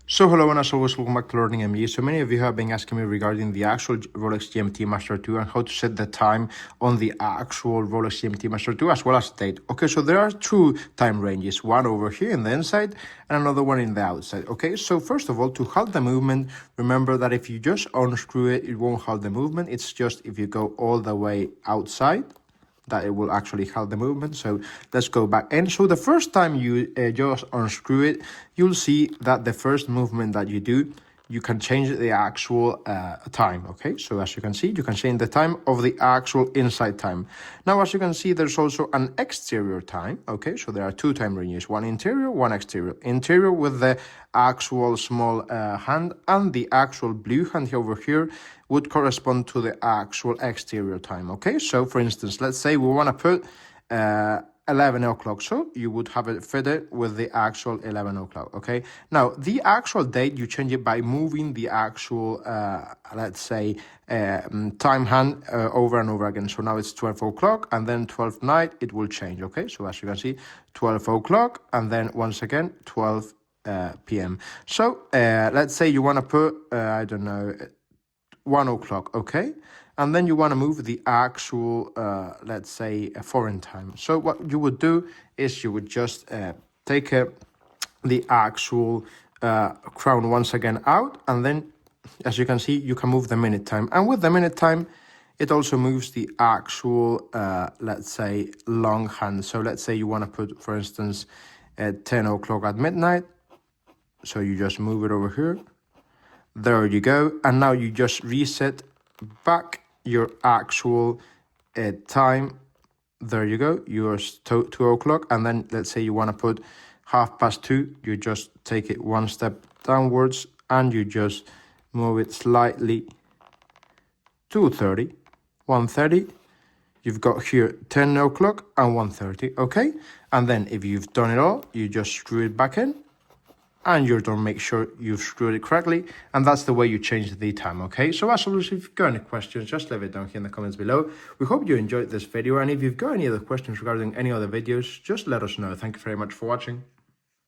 So hello and as always, welcome back to Learning ME. So many of you have been asking me regarding the actual Rolex GMT Master 2 and how to set the time on the actual Rolex GMT Master 2 as well as date. Okay, so there are two time ranges, one over here in the inside and another one in the outside. Okay, so first of all, to halt the movement, remember that if you just unscrew it, it won't halt the movement. It's just if you go all the way outside, that it will actually halt the movement. So let's go back. And so the first time you just unscrew it, you'll see that the first movement that you do, you can change the actual time, okay? So as you can see, you can change the time of the actual inside time. Now, as you can see, there's also an exterior time, okay? So there are two time ranges, one interior, one exterior. Interior with the actual small hand, and the actual blue hand over here would correspond to the actual exterior time, okay? So for instance, let's say we want to put 11 o'clock, so you would have it fitted with the actual 11 o'clock, okay? Now, the actual date, you change it by moving the actual, let's say, time hand over and over again. So now it's 12 o'clock, and then 12 night, it will change, okay? So as you can see, 12 o'clock, and then once again, 12 p.m. So let's say you want to put, I don't know, 1 o'clock, okay? And then you want to move the actual, let's say, a foreign time. So what you would do is you would just take the actual crown once again out, and then, as you can see, you can move the minute time. And with the minute time, it also moves the actual, let's say, long hand. So let's say you want to put, for instance, at 10 o'clock at midnight. So you just move it over here. There you go. And now you just reset back your actual time. There you go. Yours 2 o'clock. And then let's say you want to put 2:30. You just take it one step downwards and you just move it slightly. 2:30, 1:30. You've got here 10 o'clock and 1:30. Okay. And then if you've done it all, you just screw it back in. And you're done. Make sure you've screwed it correctly, and that's the way you change the time, okay? So as always, if you've got any questions, just leave it down here in the comments below. We hope you enjoyed this video, and if you've got any other questions regarding any other videos, just let us know. Thank you very much for watching.